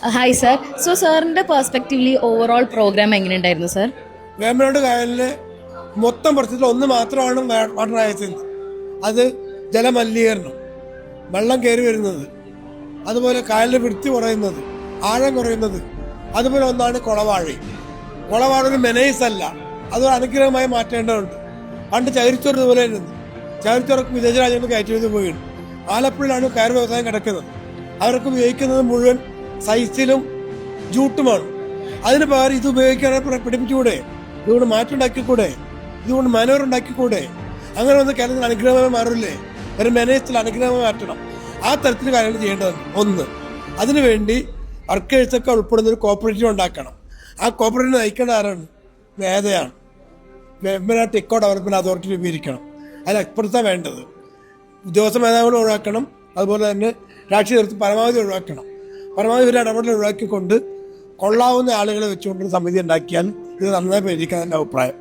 Hi sir. So സാറിന്റെ പെർസ്പെക്റ്റീവ്ലി overall programme എങ്ങനെയുണ്ടായിരുന്നു sir? Vembanad കായലിലെ മൊത്തം പ്രശ്നത്തിൽ ഒന്ന് മാത്രമാണ് വാട്ടർ ഹയസിന്ത്. അത് ജലമലിനീകരണം, വെള്ളം കയറി വരുന്നത്, അതുപോലെ കായലിൽ വൃത്തി കുറയുന്നത്, ആഴം കുറയുന്നത്. അതുപോലെ ഒന്നാണ് കുളവാഴ. കുളവാഴ ഒരു മെനൈസ് അല്ല, അതൊരു അനുഗ്രഹമായി മാറ്റേണ്ടതുണ്ട്. പണ്ട് ചകിരിച്ചോറ് ഇതുപോലെ ഇരുന്നു. ചകിരിച്ചോറൊക്കെ വിദേശ രാജ്യങ്ങൾ കയറ്റി പോയിട്ടുണ്ട്. ആലപ്പുഴയിലാണ് കയർ വ്യവസായം കിടക്കുന്നത്. അവർക്ക് ഉപയോഗിക്കുന്നത് മുഴുവൻ സൈസിലും ജൂട്ടുമാണ്. അതിന് പകരം ഇത് ഉപയോഗിക്കാനായി പഠിപ്പിച്ചുകൂടെ? ഇതുകൊണ്ട് മാറ്റുണ്ടാക്കിക്കൂടെ? ഇതുകൊണ്ട് മനോർ ഉണ്ടാക്കിക്കൂടെ? അങ്ങനെ വന്ന് കേരളത്തിൽ അനുഗ്രഹമായി മാറില്ലേ? ഒരു മെനേജത്തിൽ അനുഗ്രഹമായി മാറ്റണം. ആ തരത്തിൽ കാര്യങ്ങൾ ചെയ്യേണ്ടതുണ്ട്. ഒന്ന്, അതിനുവേണ്ടി വർക്കേഴ്സൊക്കെ ഉൾപ്പെടുന്ന ഒരു കോപ്പറേറ്റീവ് ഉണ്ടാക്കണം. ആ കോപ്പറേറ്റീവ് നയിക്കേണ്ട ആരാണ്? വേദയാണ്. വേമ്പനാട് ടെക്കോ ഡെവലപ്മെന്റ് അതോറിറ്റി രൂപീകരിക്കണം. അതിൽ എക്സ്പെർട്സാണ് വേണ്ടത്. ഉദ്യോഗസ്ഥ മേധാവികൾ ഒഴിവാക്കണം. അതുപോലെ തന്നെ രാഷ്ട്രീയ നേതൃത്വം പരമാവധി ഒഴിവാക്കണം. പരമാവധി ഒരു ഇടപെടൽ ഒഴിവാക്കിക്കൊണ്ട് കൊള്ളാവുന്ന ആളുകളെ വെച്ചുകൊണ്ടൊരു സമിതി ഉണ്ടാക്കിയാൽ ഇത് നന്നായി പരിഹരിക്കാൻ എൻ്റെ അഭിപ്രായം.